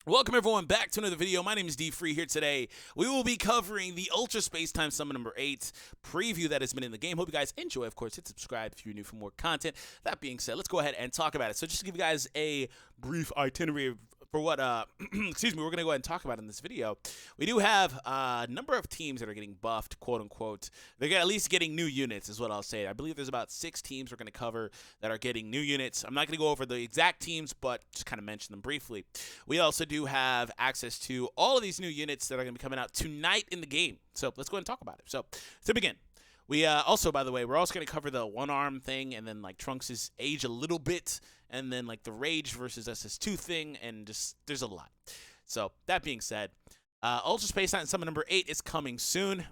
Welcome everyone back to another video. My name is DFree here today. We will be covering the Ultra Space Time Summon number 8 preview that has been in the game. Hope you guys enjoy. Of course, hit subscribe if you're new for more content. That being said, let's go ahead and talk about it. So just to give you guys a brief itinerary for what excuse me, we're going to go ahead and talk about in this video. We do have a number of teams that are getting buffed, quote unquote. They're at least getting new units is what I'll say. I believe there's about 6 teams we're going to cover that are getting new units. I'm not going to go over the exact teams, but just kind of mention them briefly. We also do have access to all of these new units that are going to be coming out tonight in the game. So let's go ahead and talk about it. So to begin, we also, by the way, we're also going to cover the one-arm thing and then like Trunks' age a little bit and then like the Rage versus SS2 thing, and just there's a lot. So that being said, Ultra Space Time Summon number 8 is coming soon.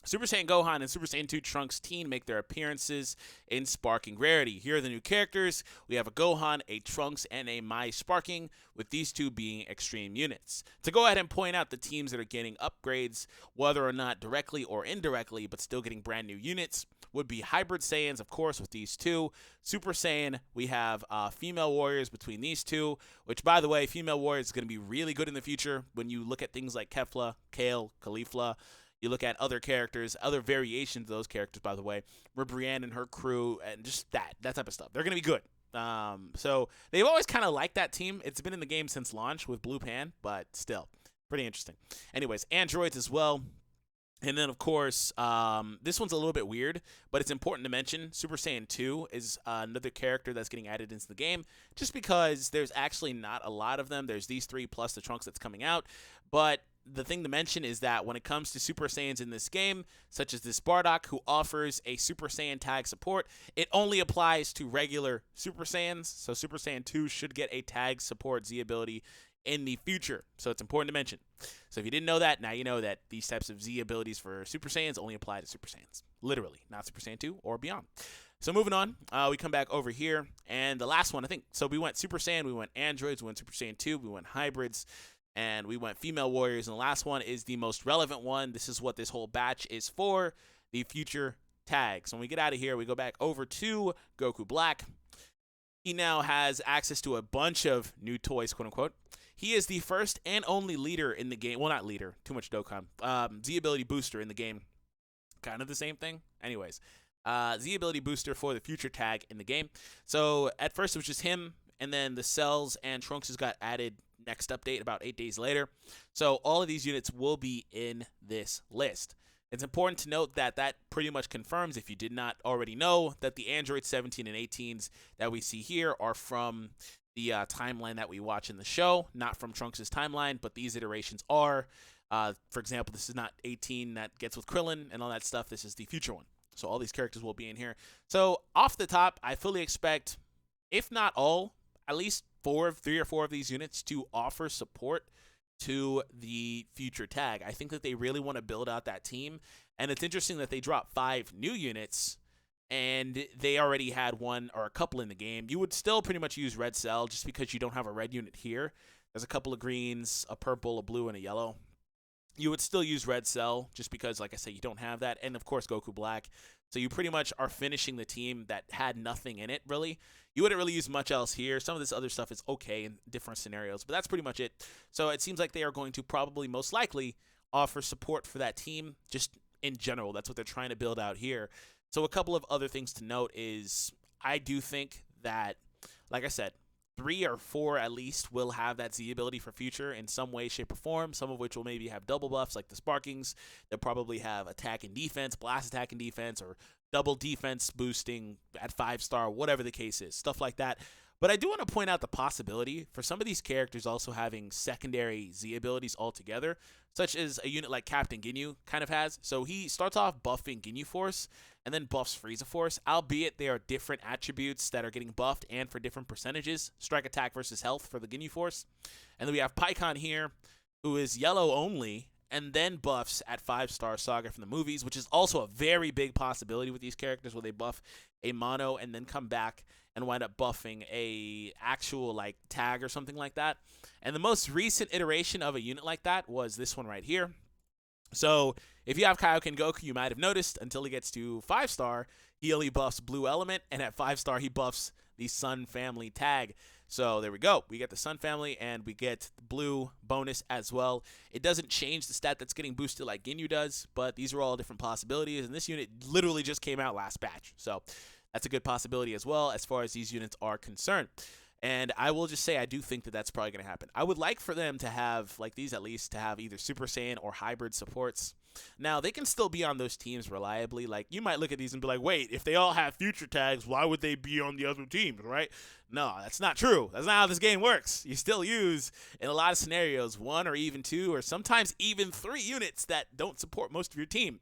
Super Saiyan Gohan and Super Saiyan 2 Trunks Teen make their appearances in Sparking Rarity. Here are the new characters. We have a Gohan, a Trunks, and a Mai Sparking, with these two being extreme units. To go ahead and point out the teams that are getting upgrades, whether or not directly or indirectly, but still getting brand new units, would be Hybrid Saiyans, of course, with these two. Super Saiyan, we have female warriors between these two, which, by the way, female warriors is going to be really good in the future when you look at things like Kefla, Kale, Caulifla. You look at other characters, other variations of those characters, by the way, Brienne and her crew, and just that type of stuff. They're going to be good. So they've always kind of liked that team. It's been in the game since launch with Blue Pan, but still, pretty interesting. Anyways, androids as well. And then, of course, this one's a little bit weird, but it's important to mention. Super Saiyan 2 is another character that's getting added into the game, just because there's actually not a lot of them. There's these 3 plus the Trunks that's coming out, but the thing to mention is that when it comes to Super Saiyans in this game, such as this Bardock, who offers a Super Saiyan tag support, it only applies to regular Super Saiyans. So Super Saiyan 2 should get a tag support Z ability in the future. So it's important to mention. So if you didn't know that, now you know that these types of Z abilities for Super Saiyans only apply to Super Saiyans. Literally, not Super Saiyan 2 or beyond. So moving on, we come back over here. And the last one, I think, so we went Super Saiyan, we went androids, we went Super Saiyan 2, we went hybrids, and we went female warriors, and the last one is the most relevant one. This is what this whole batch is for, the future tags. So when we get out of here, we go back over to Goku Black. He now has access to a bunch of new toys, quote unquote. He is the first and only leader in the game. Well, not leader, too much Dokkan. Z ability booster in the game. Kind of the same thing. Anyways, Z ability booster for the future tag in the game. So at first it was just him, and then the Cells and Trunks has got added next update about 8 days later. So all of these units will be in this list. It's important to note that that pretty much confirms, if you did not already know, that the Android 17 and 18s that we see here are from the timeline that we watch in the show, not from Trunks' timeline, but these iterations are. For example, this is not 18 that gets with Krillin and all that stuff. This is the future one. So all these characters will be in here. So off the top, I fully expect, if not all, at least 3 or 4 of these units to offer support to the future tag. I think that they really want to build out that team, and it's interesting that they dropped 5 new units, and they already had 1 or a couple in the game. You would still pretty much use Red Cell just because you don't have a red unit here. There's a couple of greens, a purple, a blue, and a yellow. You would still use Red Cell just because, like I said, you don't have that, and of course Goku Black. So you pretty much are finishing the team that had nothing in it, really. You wouldn't really use much else here. Some of this other stuff is okay in different scenarios, but that's pretty much it. So it seems like they are going to probably most likely offer support for that team just in general. That's what they're trying to build out here. So a couple of other things to note is I do think that, like I said, 3 or 4 at least will have that Z ability for future in some way, shape, or form, some of which will maybe have double buffs like the Sparkings. They'll probably have attack and defense, blast attack and defense, or double defense boosting at 5-star, whatever the case is, stuff like that. But I do want to point out the possibility for some of these characters also having secondary Z abilities altogether, such as a unit like Captain Ginyu kind of has. So he starts off buffing Ginyu Force and then buffs Frieza Force, albeit they are different attributes that are getting buffed and for different percentages. Strike attack versus health for the Ginyu Force. And then we have Pikkon here, who is yellow only, and then buffs at 5-star Saga from the movies, which is also a very big possibility with these characters where they buff a mono and then come back and wind up buffing a actual like tag or something like that. And the most recent iteration of a unit like that was this one right here. So if you have Kaioken Goku, you might have noticed until he gets to 5-star, he only buffs Blue Element, and at 5-star he buffs the Sun Family tag. So there we go. We get the Sun family, and we get the blue bonus as well. It doesn't change the stat that's getting boosted like Ginyu does, but these are all different possibilities, and this unit literally just came out last batch. So that's a good possibility as well as far as these units are concerned. And I will just say I do think that that's probably going to happen. I would like for them to have, like these at least, to have either Super Saiyan or hybrid supports. Now, they can still be on those teams reliably. Like, you might look at these and be like, wait, if they all have future tags, why would they be on the other teams, right? No, that's not true. That's not how this game works. You still use, in a lot of scenarios, 1 or even 2 or sometimes even 3 units that don't support most of your team.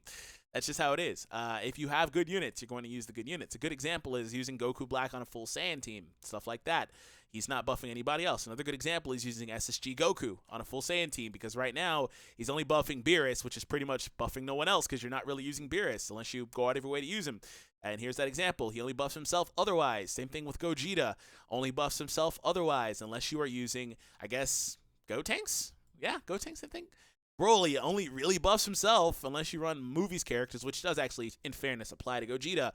That's just how it is. If you have good units, you're going to use the good units. A good example is using Goku Black on a full Saiyan team, stuff like that. He's not buffing anybody else. Another good example is using SSJ Goku on a full Saiyan team, because right now he's only buffing Beerus, which is pretty much buffing no one else because you're not really using Beerus unless you go out of your way to use him. And here's that example. He only buffs himself otherwise. Same thing with Gogeta. Only buffs himself otherwise unless you are using, I guess, Gotenks? Yeah, Gotenks, I think. Broly only really buffs himself unless you run movies characters, which does actually, in fairness, apply to Gogeta.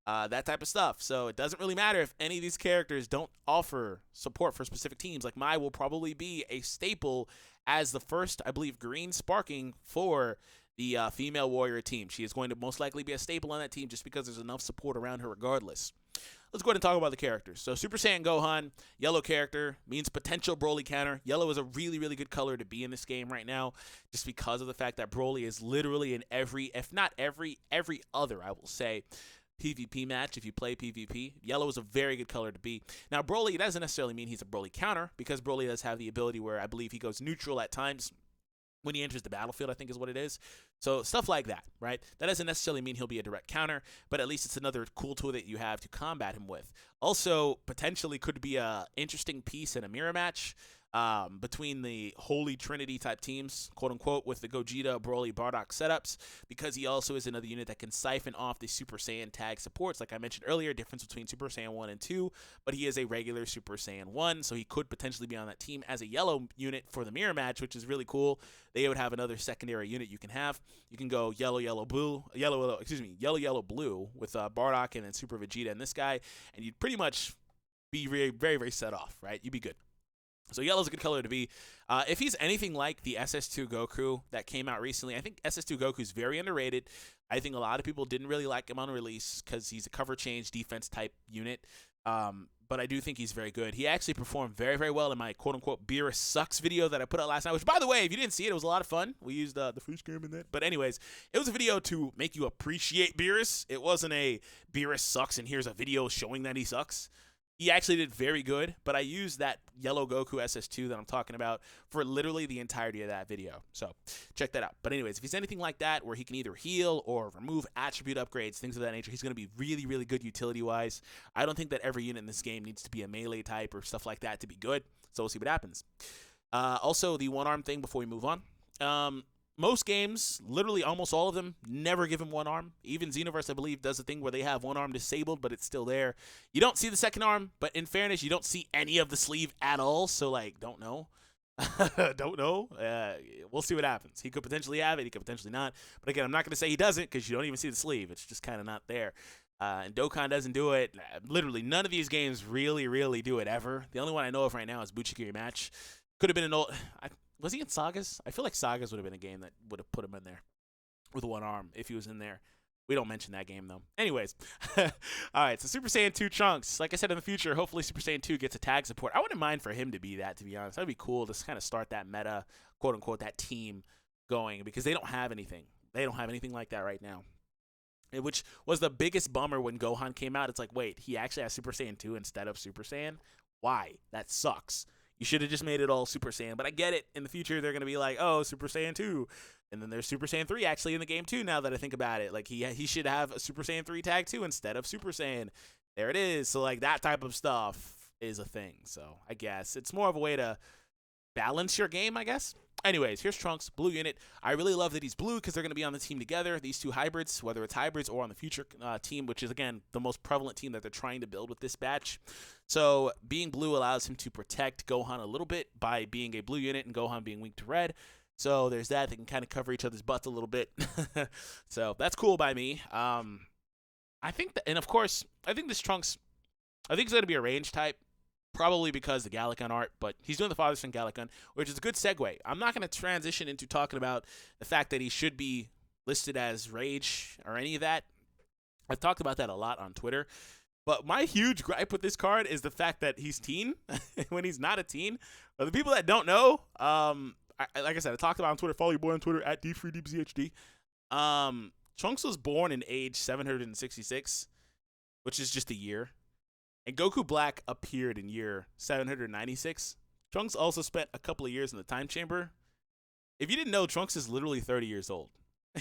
That type of stuff. So it doesn't really matter if any of these characters don't offer support for specific teams. Like Mai will probably be a staple as the first, I believe, green sparking for the female warrior team. She is going to most likely be a staple on that team just because there's enough support around her regardless. Let's go ahead and talk about the characters. So Super Saiyan Gohan, yellow character, means potential Broly counter. Yellow is a really, really good color to be in this game right now just because of the fact that Broly is literally in every, if not every other, I will say, PvP match. If you play PvP, yellow is a very good color to be. Now, Broly, it doesn't necessarily mean he's a Broly counter because Broly does have the ability where I believe he goes neutral at times when he enters the battlefield, I think is what it is. So stuff like that, right? That doesn't necessarily mean he'll be a direct counter, but at least it's another cool tool that you have to combat him with. Also, potentially could be a interesting piece in a mirror match between the Holy Trinity type teams, quote unquote, with the Gogeta, Broly, Bardock setups, because he also is another unit that can siphon off the Super Saiyan tag supports. Like I mentioned earlier, difference between Super Saiyan 1 and 2, but he is a regular Super Saiyan 1, so he could potentially be on that team as a yellow unit for the mirror match, which is really cool. They would have another secondary unit you can have. You can go yellow, yellow, blue with Bardock and then Super Vegeta and this guy, and you'd pretty much be very, very, very set off, right? You'd be good. So yellow's a good color to be. If he's anything like the SS2 Goku that came out recently, I think SS2 Goku is very underrated. I think a lot of people didn't really like him on release because he's a cover change defense type unit. But I do think he's very good. He actually performed very, very well in my quote-unquote Beerus Sucks video that I put out last night, which, by the way, if you didn't see it, it was a lot of fun. We used the free scam in that. But anyways, it was a video to make you appreciate Beerus. It wasn't a Beerus sucks and here's a video showing that he sucks. He actually did very good, but I used that yellow Goku SS2 that I'm talking about for literally the entirety of that video. So check that out. But anyways, if he's anything like that, where he can either heal or remove attribute upgrades, things of that nature, he's going to be really, really good utility-wise. I don't think that every unit in this game needs to be a melee type or stuff like that to be good. So we'll see what happens. Also, the one-arm thing before we move on. Most games, literally almost all of them, never give him one arm. Even Xenoverse, I believe, does a thing where they have one arm disabled, but it's still there. You don't see the second arm, but in fairness, you don't see any of the sleeve at all. So, like, don't know. Don't know. We'll see what happens. He could potentially have it. He could potentially not. But again, I'm not going to say he doesn't because you don't even see the sleeve. It's just kind of not there. And Dokkan doesn't do it. Literally, none of these games really, really do it ever. The only one I know of right now is Buchikiri Match. Could have been an old... Was he in Sagas? I feel like Sagas would have been a game that would have put him in there with one arm if he was in there. We don't mention that game, though. Anyways. All right, so Super Saiyan 2 Trunks. Like I said, in the future, hopefully Super Saiyan 2 gets a tag support. I wouldn't mind for him to be that, to be honest. That would be cool to kind of start that meta, quote-unquote, that team going because they don't have anything. They don't have anything like that right now. Which was the biggest bummer when Gohan came out. It's like, wait, he actually has Super Saiyan 2 instead of Super Saiyan? Why? That sucks. You should have just made it all Super Saiyan. But I get it. In the future, they're going to be like, oh, Super Saiyan 2. And then there's Super Saiyan 3 actually in the game, too, now that I think about it. Like, he should have a Super Saiyan 3 tag, too, instead of Super Saiyan. There it is. So, like, that type of stuff is a thing. So, I guess it's more of a way to balance your game, I guess. Anyways, here's Trunks, blue unit. I really love that he's blue because they're going to be on the team together. These two hybrids, whether it's hybrids or on the future team, which is, again, the most prevalent team that they're trying to build with this batch. So being blue allows him to protect Gohan a little bit by being a blue unit and Gohan being weak to red. So there's that. They can kind of cover each other's butts a little bit. So that's cool by me. I think that, and of course, I think this Trunks, I think it's going to be a range type. Probably because the Gallican art, but he's doing the Father Son Gallican, which is a good segue. I'm not going to transition into talking about the fact that he should be listed as Rage or any of that. I've talked about that a lot on Twitter. But my huge gripe with this card is the fact that he's teen when he's not a teen. For the people that don't know, like I said, I talked about it on Twitter. Follow your boy on Twitter at DFree. Trunks was born in age 766, which is just a year. And Goku Black appeared in year 796. Trunks also spent a couple of years in the time chamber. If you didn't know, Trunks is literally 30 years old.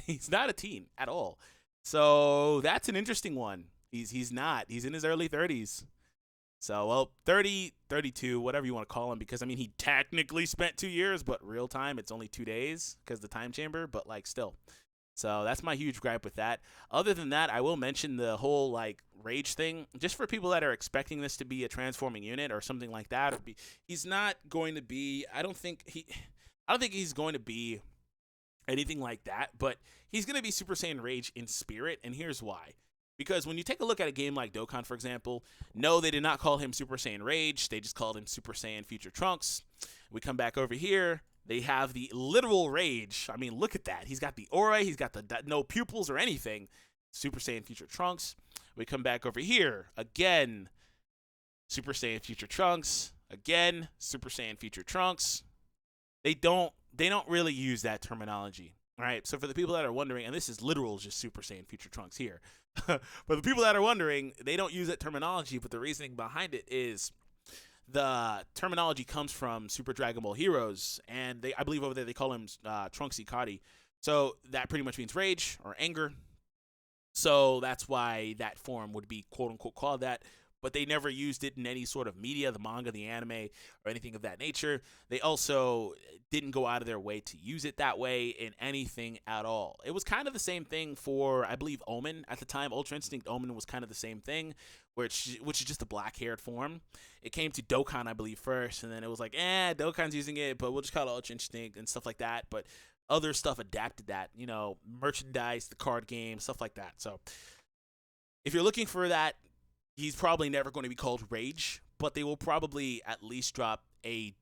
He's not a teen at all. So that's an interesting one. He's not. He's in his early 30s. So, well, 30, 32, whatever you want to call him, because, I mean, he technically spent 2 years, but real time, it's only 2 days because the time chamber, but, like, still. So that's my huge gripe with that. Other than that, I will mention the whole, like, Rage thing. Just for people that are expecting this to be a transforming unit or something like that, he's not going to be, I don't think he's going to be anything like that, but he's going to be Super Saiyan Rage in spirit, and here's why. Because when you take a look at a game like Dokkan, for example, no, they did not call him Super Saiyan Rage. They just called him Super Saiyan Future Trunks. We come back over here. They have the literal Rage. I mean, look at that. He's got the aura. He's got the no pupils or anything. Super Saiyan Future Trunks. We come back over here. Again, Super Saiyan Future Trunks. Again, Super Saiyan Future Trunks. They don't really use that terminology. All right, so for the people that are wondering, and this is literal just Super Saiyan Future Trunks here. For the people that are wondering, they don't use that terminology, but the reasoning behind it is the terminology comes from Super Dragon Ball Heroes, and I believe over there they call him Trunks Ikari. So that pretty much means rage or anger. So that's why that form would be quote-unquote called that. But they never used it in any sort of media, the manga, the anime, or anything of that nature. They also didn't go out of their way to use it that way in anything at all. It was kind of the same thing for, I believe, Omen at the time. Ultra Instinct Omen was kind of the same thing, which is just a black-haired form. It came to Dokkan, I believe, first, and then it was like, Dokkan's using it, but we'll just call it Ultra Instinct and stuff like that. But other stuff adapted that, merchandise, the card game, stuff like that. So if you're looking for that, he's probably never going to be called Rage, but they will probably at least drop a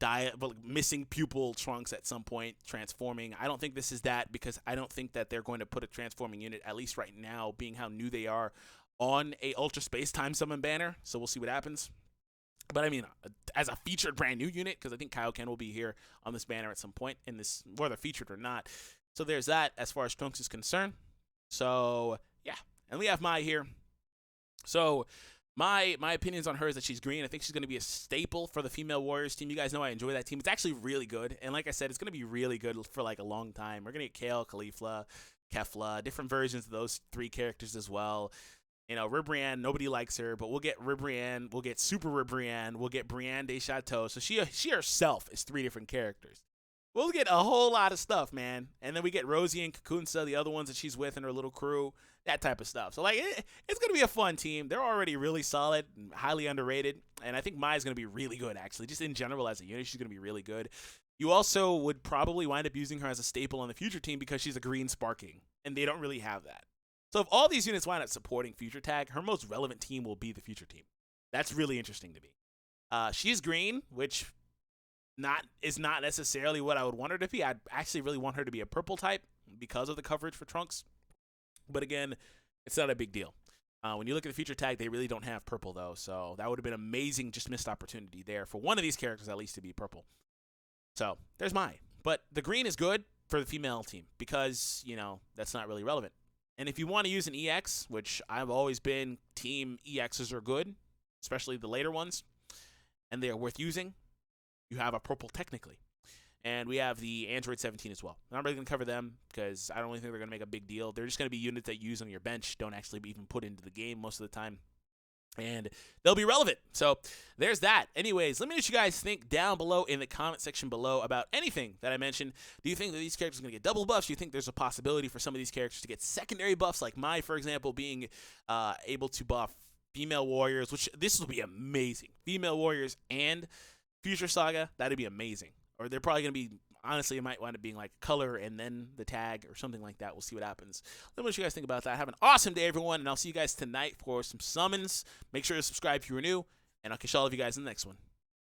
missing pupil Trunks at some point, transforming. I don't think this is that, because I don't think that they're going to put a transforming unit, at least right now, being how new they are, on a Ultra Space Time Summon banner. So we'll see what happens. But I mean, as a featured brand new unit, because I think Kaioken will be here on this banner at some point in this, whether featured or not. So there's that as far as Trunks is concerned. So yeah, and we have Mai here. So my opinions on her is that she's green. I think she's going to be a staple for the female Warriors team. You guys know I enjoy that team. It's actually really good. And like I said, it's going to be really good for like a long time. We're going to get Kale, Caulifla, Kefla, different versions of those three characters as well. Ribrianne, nobody likes her, but we'll get Ribrianne, we'll get Super Ribrianne, we'll get Brienne de Chateau. So she herself is three different characters. We'll get a whole lot of stuff, man. And then we get Rosie and Kakunsa, the other ones that she's with and her little crew, that type of stuff. So, like, it's going to be a fun team. They're already really solid and highly underrated. And I think Mai's going to be really good, actually. Just in general as a unit, she's going to be really good. You also would probably wind up using her as a staple on the future team because she's a green sparking, and they don't really have that. So if all these units wind up supporting future tag, her most relevant team will be the future team. That's really interesting to me. She's green, which is not necessarily what I would want her to be. I'd actually really want her to be a purple type because of the coverage for Trunks. But again, it's not a big deal. When you look at the future tag, they really don't have purple, though. So that would have been amazing, just missed opportunity there for one of these characters at least to be purple. So there's mine. But the green is good for the female team because, that's not really relevant. And if you want to use an EX, which I've always been team EXs are good, especially the later ones, and they are worth using, you have a purple technically. And we have the Android 17 as well. I'm not really going to cover them because I don't really think they're going to make a big deal. They're just going to be units that you use on your bench, don't actually even put into the game most of the time. And they'll be relevant. So there's that. Anyways, let me know what you guys think down below in the comment section below about anything that I mentioned. Do you think that these characters are going to get double buffs? Do you think there's a possibility for some of these characters to get secondary buffs, like Mai, for example, being able to buff female warriors, which this will be amazing. Female warriors and Future Saga, that'd be amazing. Or they're probably going to be, honestly, it might wind up being like color and then the tag or something like that. We'll see what happens. Let me know what you guys think about that. Have an awesome day, everyone, and I'll see you guys tonight for some summons. Make sure to subscribe if you are new, and I'll catch all of you guys in the next one.